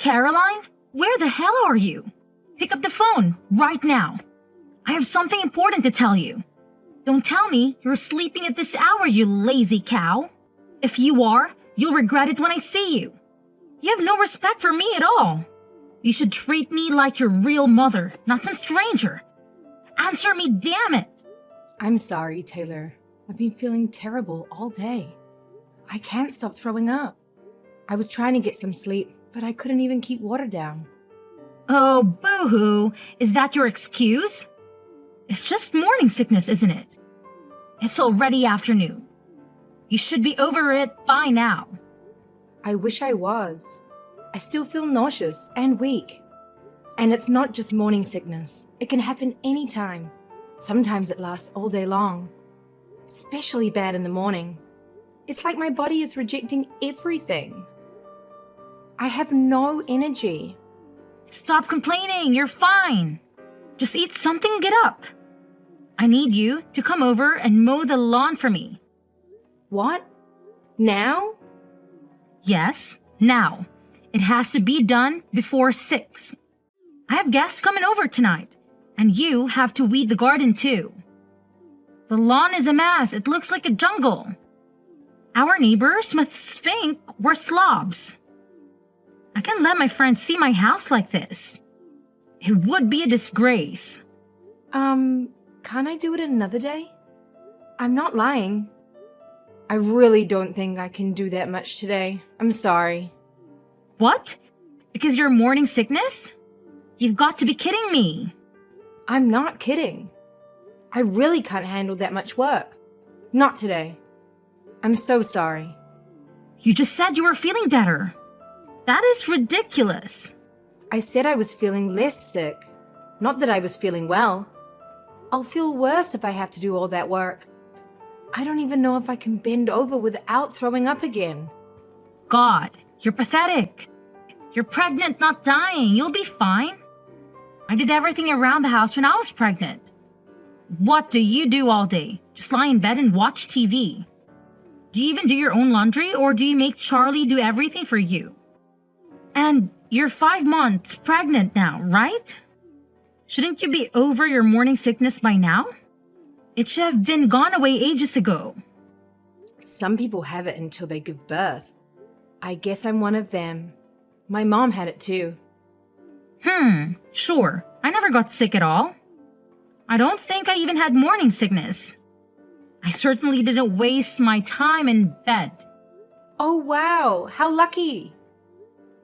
Caroline? Where the hell are you? Pick up the phone right now. I have something important to tell you. Don't tell me you're sleeping at this hour, you lazy cow. If you are, you'll regret it when I see you. You have no respect for me at all. You should treat me like your real mother, not some stranger. Answer me, damn it! I'm sorry, Taylor. I've been feeling terrible all day. I can't stop throwing up. I was trying to get some sleep, but I couldn't even keep water down. Oh, boo-hoo. Is that your excuse? It's just morning sickness, isn't it? It's already afternoon. You should be over it by now. I wish I was. I still feel nauseous and weak. And it's not just morning sickness. It can happen anytime. Sometimes it lasts all day long. Especially bad in the morning. It's like my body is rejecting everything. I have no energy. Stop complaining, you're fine. Just eat something and get up. I need you to come over and mow the lawn for me. What? Now? Yes, now. It has to be done before 6. I have guests coming over tonight, and you have to weed the garden too. The lawn is a mess, it looks like a jungle. Our neighbors must think we're slobs. I can't let my friends see my house like this. It would be a disgrace. Can't I do it another day? I'm not lying. I really don't think I can do that much today. I'm sorry. What? Because you're morning sickness? You've got to be kidding me. I'm not kidding. I really can't handle that much work. Not today. I'm so sorry. You just said you were feeling better. That is ridiculous. I said I was feeling less sick. Not that I was feeling well. I'll feel worse if I have to do all that work. I don't even know if I can bend over without throwing up again. God, you're pathetic. You're pregnant, not dying. You'll be fine. I did everything around the house when I was pregnant. What do you do all day? Just lie in bed and watch TV. Do you even do your own laundry, or do you make Charlie do everything for you? And you're 5 months pregnant now, right? Shouldn't you be over your morning sickness by now? It should have been gone away ages ago. Some people have it until they give birth. I guess I'm one of them. My mom had it too. Sure. I never got sick at all. I don't think I even had morning sickness. I certainly didn't waste my time in bed. Oh wow, how lucky.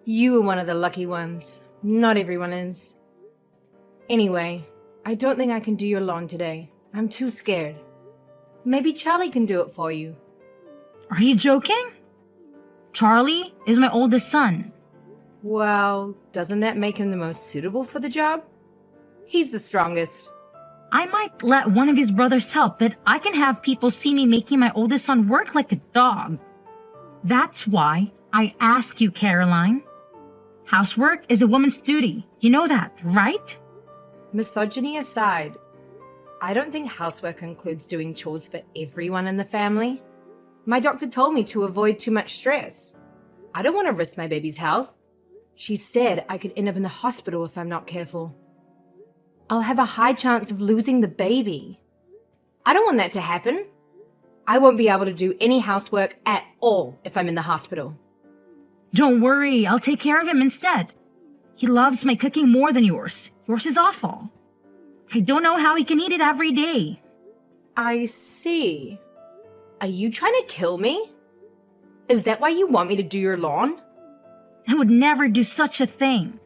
You were one of the lucky ones. Not everyone is. Anyway, I don't think I can do your lawn today. I'm too scared. Maybe Charlie can do it for you. Are you joking? Charlie is my oldest son. Well, doesn't that make him the most suitable for the job? He's the strongest. I might let one of his brothers help, but I can have people see me making my oldest son work like a dog. That's why I ask you, Caroline. Housework is a woman's duty. You know that, right? Misogyny aside, I don't think housework includes doing chores for everyone in the family. My doctor told me to avoid too much stress. I don't want to risk my baby's health. She said I could end up in the hospital if I'm not careful. I'll have a high chance of losing the baby. I don't want that to happen. I won't be able to do any housework at all if I'm in the hospital. Don't worry, I'll take care of him instead. He loves my cooking more than yours. Yours is awful. I don't know how he can eat it every day. I see. Are you trying to kill me? Is that why you want me to do your lawn? I would never do such a thing.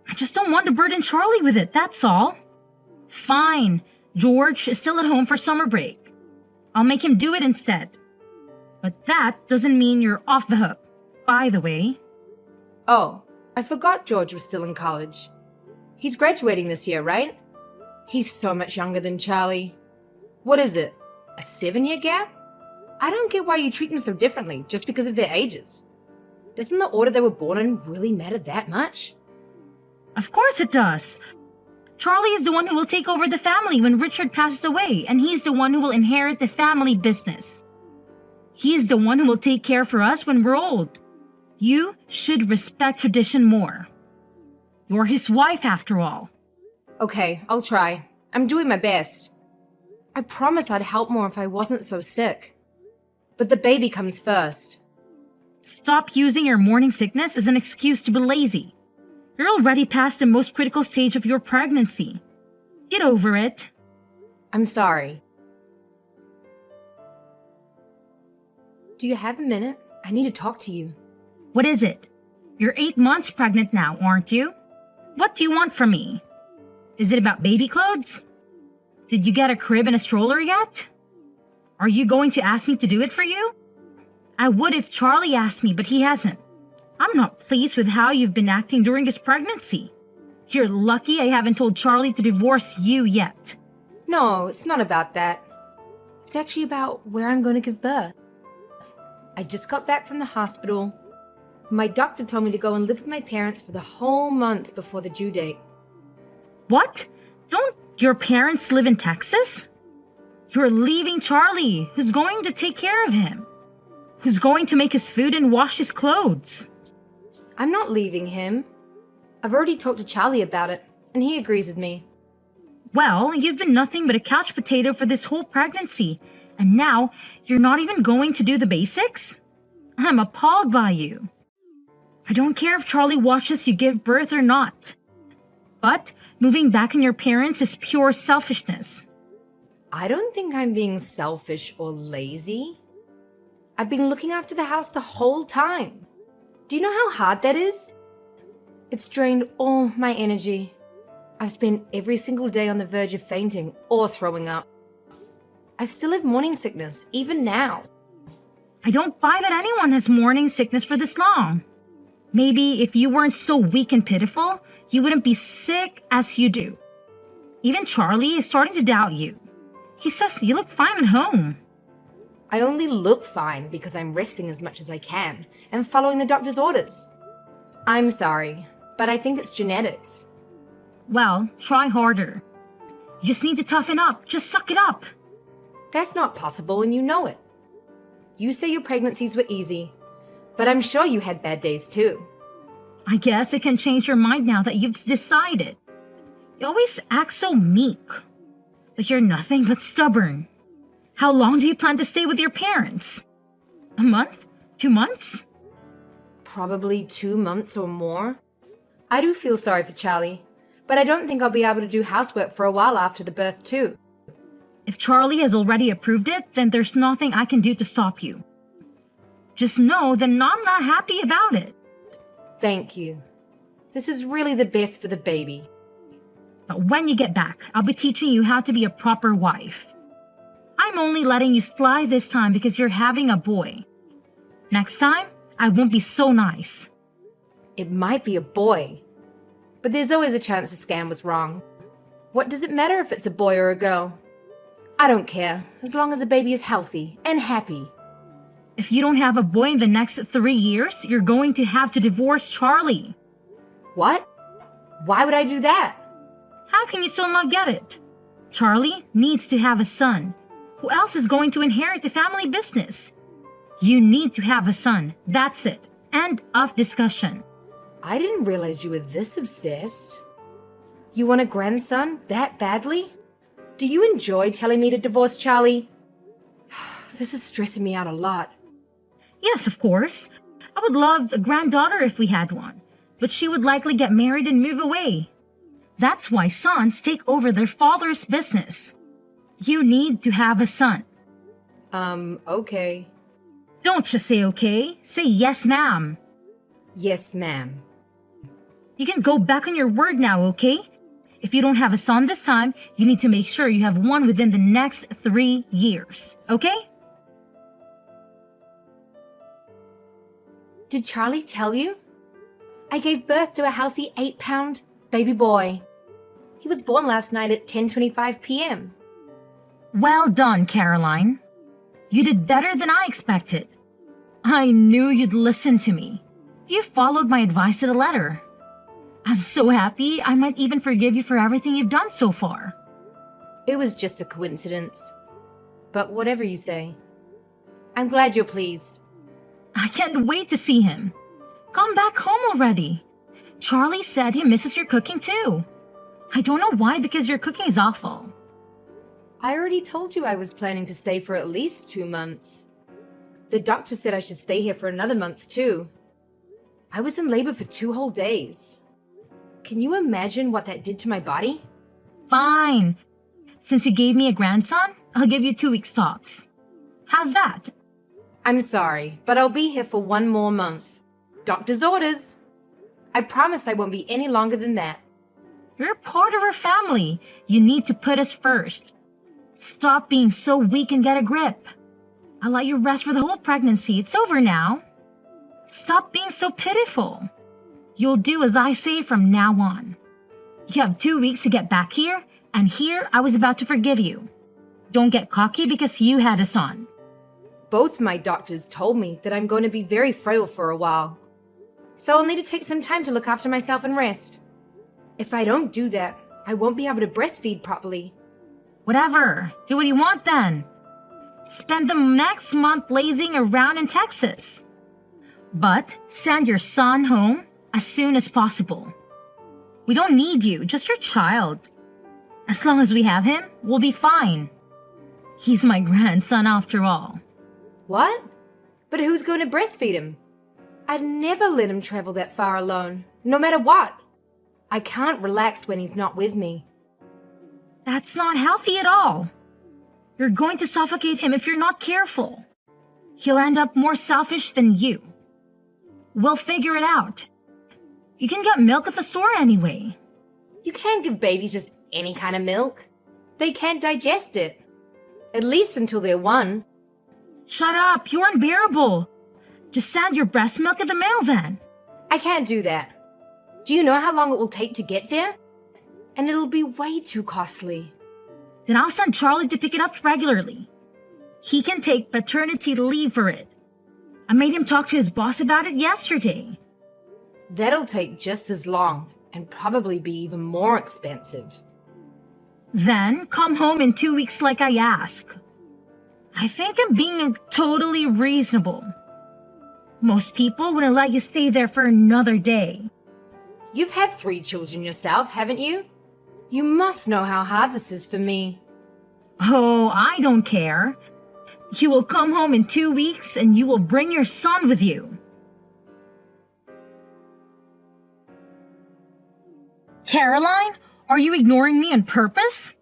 I just don't want to burden Charlie with it, that's all. Fine, George is still at home for summer break. I'll make him do it instead. But that doesn't mean you're off the hook, by the way. Oh, I forgot George was still in college. He's graduating this year, right? He's so much younger than Charlie. What is it, a 7-year gap? I don't get why you treat them so differently just because of their ages. Doesn't the order they were born in really matter that much? Of course it does. Charlie is the one who will take over the family when Richard passes away, and he's the one who will inherit the family business. He is the one who will take care for us when we're old. You should respect tradition more. You're his wife after all. Okay, I'll try. I'm doing my best. I promise I'd help more if I wasn't so sick. But the baby comes first. Stop using your morning sickness as an excuse to be lazy. You're already past the most critical stage of your pregnancy. Get over it. I'm sorry. Do you have a minute? I need to talk to you. What is it? You're 8 months pregnant now, aren't you? What do you want from me? Is it about baby clothes? Did you get a crib and a stroller yet? Are you going to ask me to do it for you? I would if Charlie asked me, but he hasn't. I'm not pleased with how you've been acting during this pregnancy. You're lucky I haven't told Charlie to divorce you yet. No, it's not about that. It's actually about where I'm going to give birth. I just got back from the hospital. My doctor told me to go and live with my parents for the whole month before the due date. What? Don't your parents live in Texas? You're leaving Charlie, who's going to take care of him, who's going to make his food and wash his clothes. I'm not leaving him. I've already talked to Charlie about it, and he agrees with me. Well, you've been nothing but a couch potato for this whole pregnancy, and now you're not even going to do the basics? I'm appalled by you. I don't care if Charlie watches you give birth or not. But moving back on your parents is pure selfishness. I don't think I'm being selfish or lazy. I've been looking after the house the whole time. Do you know how hard that is? It's drained all my energy. I've spent every single day on the verge of fainting or throwing up. I still have morning sickness, even now. I don't buy that anyone has morning sickness for this long. Maybe if you weren't so weak and pitiful, you wouldn't be sick as you do. Even Charlie is starting to doubt you. He says you look fine at home. I only look fine because I'm resting as much as I can and following the doctor's orders. I'm sorry, but I think it's genetics. Well, try harder. You just need to toughen up. Just suck it up. That's not possible and you know it. You say your pregnancies were easy, but I'm sure you had bad days too. I guess it can change your mind now that you've decided. You always act so meek, but you're nothing but stubborn. How long do you plan to stay with your parents? A month? 2 months? Probably 2 months or more. I do feel sorry for Charlie, but I don't think I'll be able to do housework for a while after the birth too. If Charlie has already approved it, then there's nothing I can do to stop you. Just know that I'm not happy about it. Thank you. This is really the best for the baby. But when you get back, I'll be teaching you how to be a proper wife. I'm only letting you slide this time because you're having a boy. Next time, I won't be so nice. It might be a boy, but there's always a chance the scan was wrong. What does it matter if it's a boy or a girl? I don't care, as long as the baby is healthy and happy. If you don't have a boy in the next 3 years, you're going to have to divorce Charlie. What? Why would I do that? How can you still not get it? Charlie needs to have a son. Who else is going to inherit the family business? You need to have a son. That's it. End of discussion. I didn't realize you were this obsessed. You want a grandson that badly? Do you enjoy telling me to divorce Charlie? This is stressing me out a lot. Yes, of course. I would love a granddaughter if we had one, but she would likely get married and move away. That's why sons take over their father's business. You need to have a son. Okay. Don't just say okay. Say yes, ma'am. Yes, ma'am. You can go back on your word now, okay? If you don't have a son this time, you need to make sure you have one within the next 3 years, okay? Did Charlie tell you? I gave birth to a healthy 8-pound baby boy. He was born last night at 10:25 p.m. Well done, Caroline. You did better than I expected. I knew you'd listen to me. You followed my advice to the letter. I'm so happy I might even forgive you for everything you've done so far. It was just a coincidence. But whatever you say. I'm glad you're pleased. I can't wait to see him. Come back home already. Charlie said he misses your cooking too. I don't know why, because your cooking is awful. I already told you I was planning to stay for at least 2 months. The doctor said I should stay here for another month too. I was in labor for 2 whole days. Can you imagine what that did to my body? Fine. Since you gave me a grandson, I'll give you 2 weeks tops. How's that? I'm sorry, but I'll be here for 1 more month. Doctor's orders. I promise I won't be any longer than that. You're part of our family. You need to put us first. Stop being so weak and get a grip. I'll let you rest for the whole pregnancy. It's over now. Stop being so pitiful. You'll do as I say from now on. You have 2 weeks to get back here, and here I was about to forgive you. Don't get cocky because you had a son. Both my doctors told me that I'm going to be very frail for a while. So I'll need to take some time to look after myself and rest. If I don't do that, I won't be able to breastfeed properly. Whatever. Do what you want then. Spend the next month lazing around in Texas. But send your son home as soon as possible. We don't need you, just your child. As long as we have him, we'll be fine. He's my grandson after all. What? But who's going to breastfeed him? I'd never let him travel that far alone, no matter what. I can't relax when he's not with me. That's not healthy at all. You're going to suffocate him if you're not careful. He'll end up more selfish than you. We'll figure it out. You can get milk at the store anyway. You can't give babies just any kind of milk. They can't digest it. At least until they're 1. Shut up, you're unbearable. Just send your breast milk in the mail then. I can't do that. Do you know how long it will take to get there? And it'll be way too costly. Then I'll send Charlie to pick it up regularly. He can take paternity leave for it. I made him talk to his boss about it yesterday. That'll take just as long and probably be even more expensive. Then come home in 2 weeks like I ask. I think I'm being totally reasonable. Most people wouldn't let you stay there for another day. You've had 3 children yourself, haven't you? You must know how hard this is for me. Oh, I don't care. You will come home in 2 weeks and you will bring your son with you. Caroline, are you ignoring me on purpose?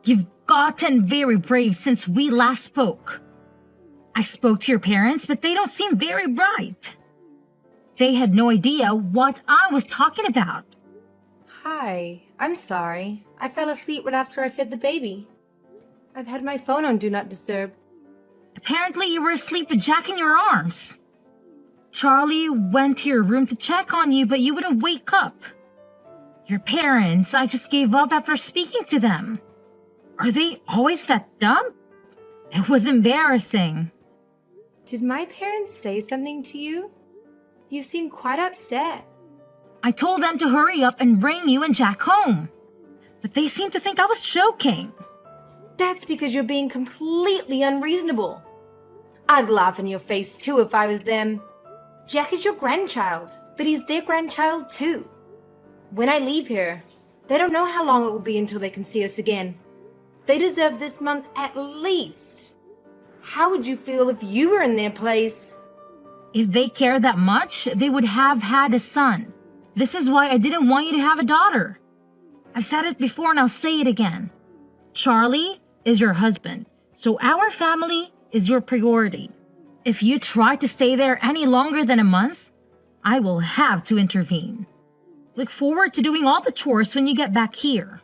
You've gotten very brave since we last spoke. I spoke to your parents, but they don't seem very bright. They had no idea what I was talking about. Hi, I'm sorry. I fell asleep right after I fed the baby. I've had my phone on Do Not Disturb. Apparently you were asleep with Jack in your arms. Charlie went to your room to check on you, but you wouldn't wake up. Your parents, I just gave up after speaking to them. Are they always fed up? It was embarrassing. Did my parents say something to you? You seem quite upset. I told them to hurry up and bring you and Jack home. But they seemed to think I was joking. That's because you're being completely unreasonable. I'd laugh in your face too if I was them. Jack is your grandchild, but he's their grandchild too. When I leave here, they don't know how long it will be until they can see us again. They deserve this month at least. How would you feel if you were in their place? If they cared that much, they would have had a son. This is why I didn't want you to have a daughter. I've said it before and I'll say it again. Charlie is your husband, so our family is your priority. If you try to stay there any longer than a month, I will have to intervene. Look forward to doing all the chores when you get back here.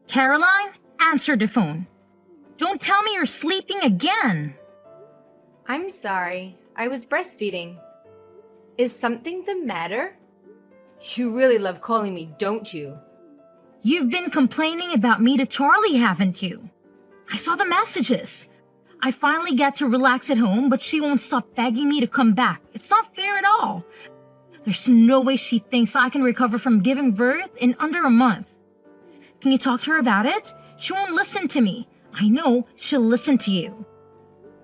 Caroline, answer the phone. Don't tell me you're sleeping again. I'm sorry. I was breastfeeding. Is something the matter? You really love calling me, don't you? You've been complaining about me to Charlie, haven't you? I saw the messages. I finally get to relax at home, but she won't stop begging me to come back. It's not fair at all. There's no way she thinks I can recover from giving birth in under a month. Can you talk to her about it? She won't listen to me. I know she'll listen to you.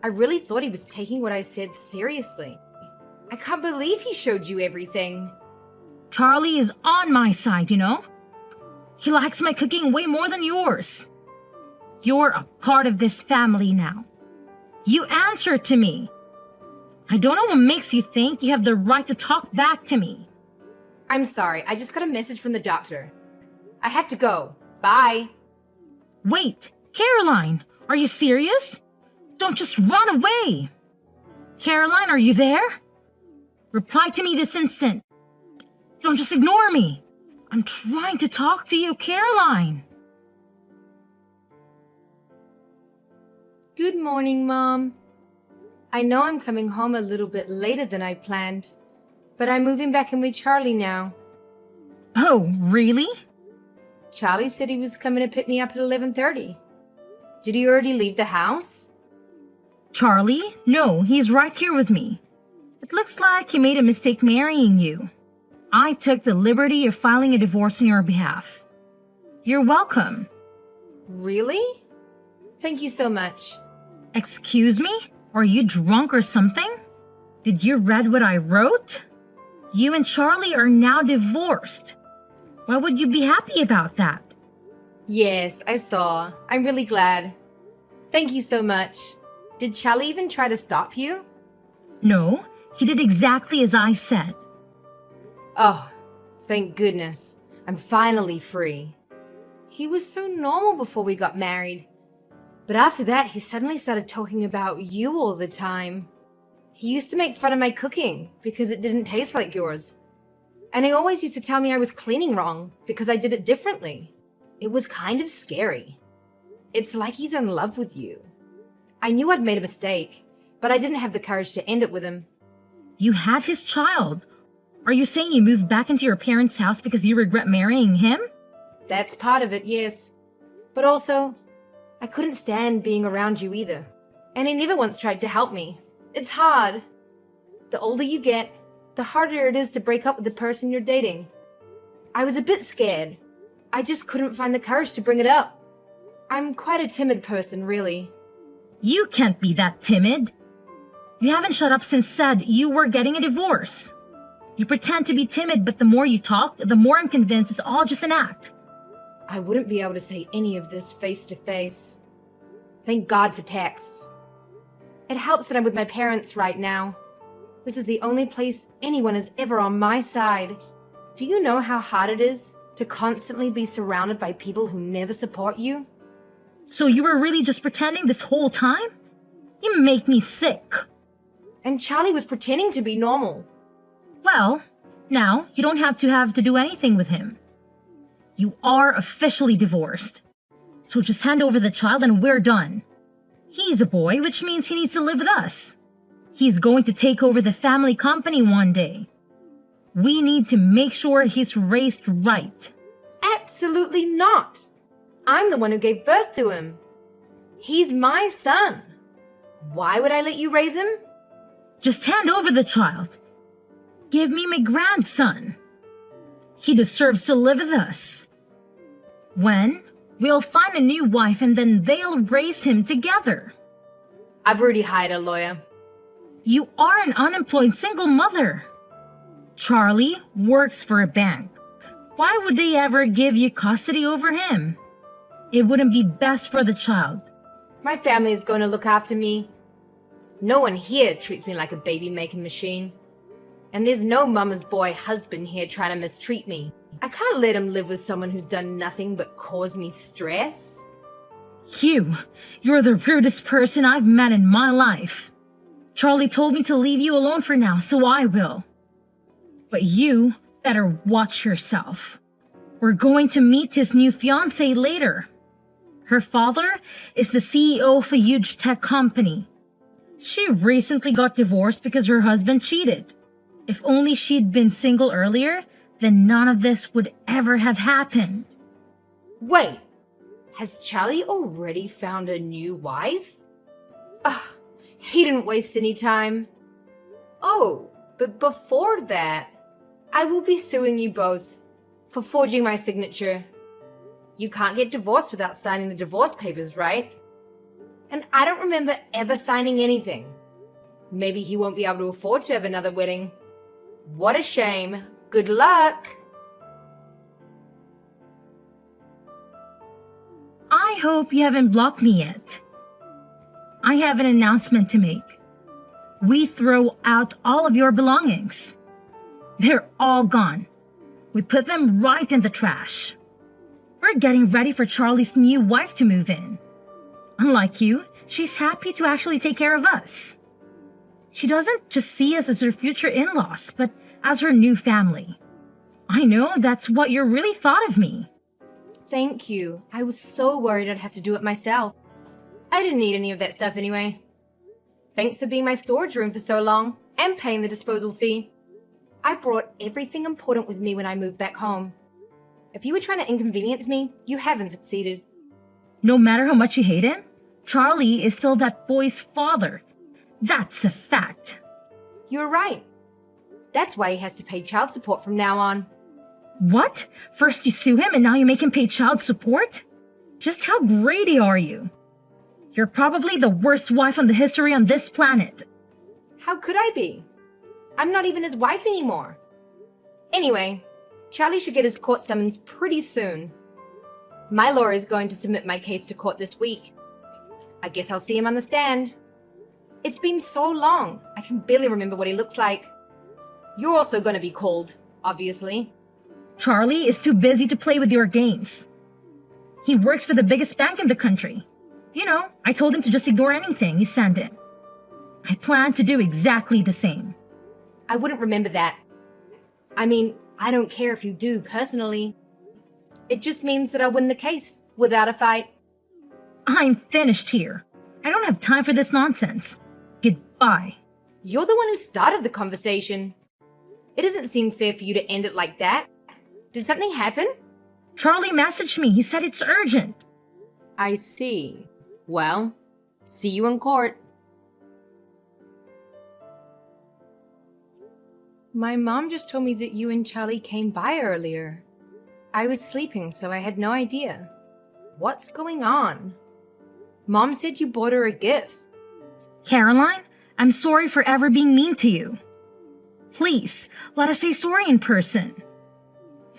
I really thought he was taking what I said seriously. I can't believe he showed you everything. Charlie is on my side, you know? He likes my cooking way more than yours. You're a part of this family now. You answer to me. I don't know what makes you think you have the right to talk back to me. I'm sorry, I just got a message from the doctor. I have to go. Bye. Wait, Caroline, are you serious? Don't just run away. Caroline, are you there? Reply to me this instant. Don't just ignore me. I'm trying to talk to you, Caroline. Good morning, Mom. I know I'm coming home a little bit later than I planned, but I'm moving back in with Charlie now. Oh, really? Charlie said he was coming to pick me up at 11:30. Did he already leave the house? Charlie? No, he's right here with me. It looks like he made a mistake marrying you. I took the liberty of filing a divorce on your behalf. You're welcome. Really? Thank you so much. Excuse me? Are you drunk or something? Did you read what I wrote? You and Charlie are now divorced. Why would you be happy about that? Yes, I saw. I'm really glad. Thank you so much. Did Charlie even try to stop you? No, he did exactly as I said. Oh, thank goodness. I'm finally free. He was so normal before we got married. But after that, he suddenly started talking about you all the time. He used to make fun of my cooking because it didn't taste like yours. And he always used to tell me I was cleaning wrong because I did it differently. It was kind of scary. It's like he's in love with you. I knew I'd made a mistake, but I didn't have the courage to end it with him. You had his child. Are you saying you moved back into your parents' house because you regret marrying him? That's part of it, yes. But also, I couldn't stand being around you either. And he never once tried to help me. It's hard. The older you get, the harder it is to break up with the person you're dating. I was a bit scared. I just couldn't find the courage to bring it up. I'm quite a timid person, really. You can't be that timid. You haven't shut up since said you were getting a divorce. You pretend to be timid, but the more you talk, the more I'm convinced it's all just an act. I wouldn't be able to say any of this face to face. Thank God for texts. It helps that I'm with my parents right now. This is the only place anyone is ever on my side. Do you know how hard it is to constantly be surrounded by people who never support you? So you were really just pretending this whole time? You make me sick. And Charlie was pretending to be normal. Well, now you don't have to do anything with him. You are officially divorced. So just hand over the child and we're done. He's a boy, which means he needs to live with us. He's going to take over the family company one day. We need to make sure he's raised right. Absolutely not. I'm the one who gave birth to him. He's my son. Why would I let you raise him? Just hand over the child. Give me my grandson. He deserves to live with us. When? We'll find a new wife and then they'll raise him together. I've already hired a lawyer. You are an unemployed single mother. Charlie works for a bank. Why would they ever give you custody over him? It wouldn't be best for the child. My family is going to look after me. No one here treats me like a baby-making machine. And there's no mama's boy husband here trying to mistreat me. I can't let him live with someone who's done nothing but cause me stress. You're the rudest person I've met in my life. Charlie told me to leave you alone for now, so I will. But you better watch yourself. We're going to meet his new fiancée later. Her father is the CEO of a huge tech company. She recently got divorced because her husband cheated. If only she'd been single earlier, then none of this would ever have happened. Wait, has Charlie already found a new wife? Ugh, he didn't waste any time. Oh, but before that, I will be suing you both for forging my signature. You can't get divorced without signing the divorce papers, right? And I don't remember ever signing anything. Maybe he won't be able to afford to have another wedding. What a shame. Good luck. I hope you haven't blocked me yet. I have an announcement to make. We throw out all of your belongings. They're all gone. We put them right in the trash. We're getting ready for Charlie's new wife to move in. Unlike you, she's happy to actually take care of us. She doesn't just see us as her future in-laws, but as her new family. I know that's what you really thought of me. Thank you. I was so worried I'd have to do it myself. I didn't need any of that stuff anyway. Thanks for being my storage room for so long and paying the disposal fee. I brought everything important with me when I moved back home. If you were trying to inconvenience me, you haven't succeeded. No matter how much you hate him, Charlie is still that boy's father. That's a fact. You're right. That's why he has to pay child support from now on. What? First you sue him and now you make him pay child support? Just how greedy are you? You're probably the worst wife on the history on this planet. How could I be? I'm not even his wife anymore. Anyway, Charlie should get his court summons pretty soon. My lawyer is going to submit my case to court this week. I guess I'll see him on the stand. It's been so long, I can barely remember what he looks like. You're also going to be called, obviously. Charlie is too busy to play with your games. He works for the biggest bank in the country. You know, I told him to just ignore anything you send in. I plan to do exactly the same. I wouldn't remember that. I mean, I don't care if you do, personally. It just means that I'll win the case, without a fight. I'm finished here. I don't have time for this nonsense. Goodbye. You're the one who started the conversation. It doesn't seem fair for you to end it like that. Did something happen? Charlie messaged me. He said it's urgent. I see. Well, see you in court. My mom just told me that you and Charlie came by earlier. I was sleeping, so I had no idea. What's going on? Mom said you bought her a gift. Caroline, I'm sorry for ever being mean to you. Please, let us say sorry in person.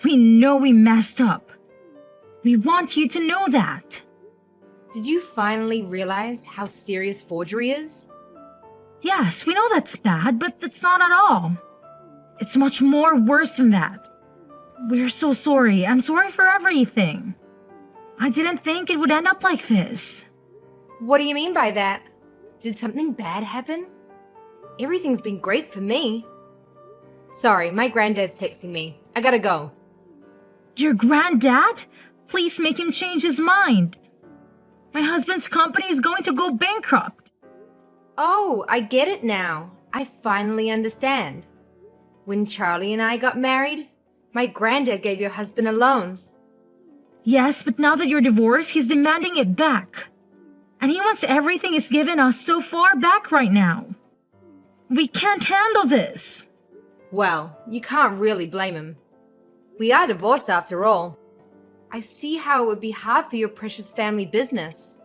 We know we messed up. We want you to know that. Did you finally realize how serious forgery is? Yes, we know that's bad, but that's not at all. It's much more worse than that. We're so sorry. I'm sorry for everything. I didn't think it would end up like this. What do you mean by that? Did something bad happen? Everything's been great for me. Sorry, my granddad's texting me. I gotta go. Your granddad? Please make him change his mind. My husband's company is going to go bankrupt. Oh, I get it now. I finally understand. When Charlie and I got married, my granddad gave your husband a loan. Yes, but now that you're divorced, he's demanding it back. And he wants everything he's given us so far back right now. We can't handle this. Well, you can't really blame him. We are divorced after all. I see how it would be hard for your precious family business.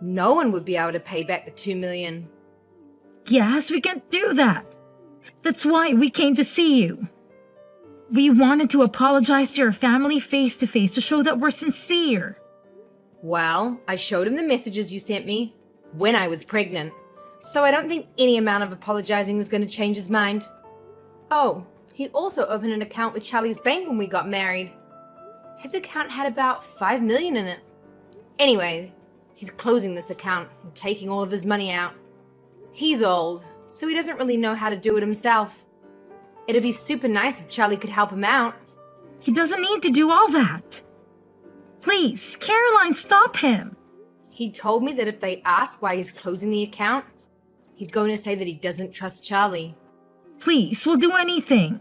No one would be able to pay back the $2 million. Yes, we can't do that. That's why we came to see you. We wanted to apologize to your family face to face to show that we're sincere. Well, I showed him the messages you sent me when I was pregnant, so I don't think any amount of apologizing is going to change his mind. Oh, he also opened an account with Charlie's bank when we got married. His account had about $5 million in it. Anyway, he's closing this account and taking all of his money out. He's old, so he doesn't really know how to do it himself. It'd be super nice if Charlie could help him out. He doesn't need to do all that. Please, Caroline, stop him. He told me that if they ask why he's closing the account, he's going to say that he doesn't trust Charlie. Please, we'll do anything.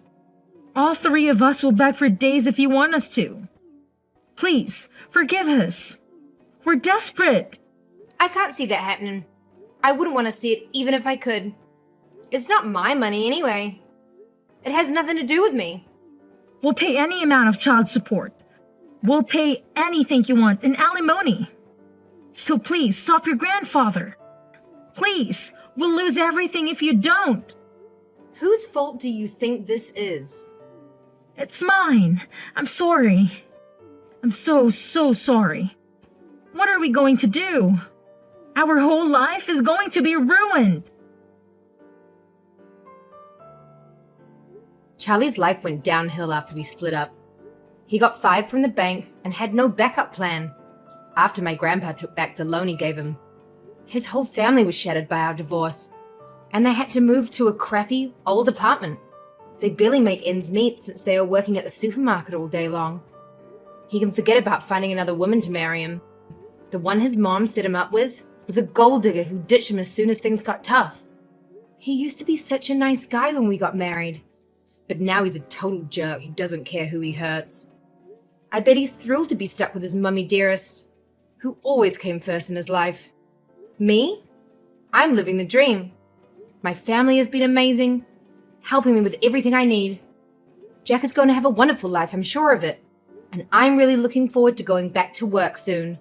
All three of us will beg for days if you want us to. Please, forgive us. We're desperate. I can't see that happening. I wouldn't want to see it even if I could. It's not my money anyway. It has nothing to do with me. We'll pay any amount of child support. We'll pay anything you want in alimony. So please, stop your grandfather. Please, We'll lose everything if you don't. Whose fault do you think this is? It's mine. I'm sorry. I'm so sorry. What are we going to do? Our whole life is going to be ruined. Charlie's life went downhill after we split up. He got fired from the bank and had no backup plan after my grandpa took back the loan he gave him. His whole family was shattered by our divorce, and they had to move to a crappy, old apartment. They barely make ends meet since they are working at the supermarket all day long. He can forget about finding another woman to marry him. The one his mom set him up with was a gold digger who ditched him as soon as things got tough. He used to be such a nice guy when we got married, but now he's a total jerk who doesn't care who he hurts. I bet he's thrilled to be stuck with his mummy dearest, who always came first in his life. Me? I'm living the dream. My family has been amazing, helping me with everything I need. Jack is going to have a wonderful life, I'm sure of it. And I'm really looking forward to going back to work soon.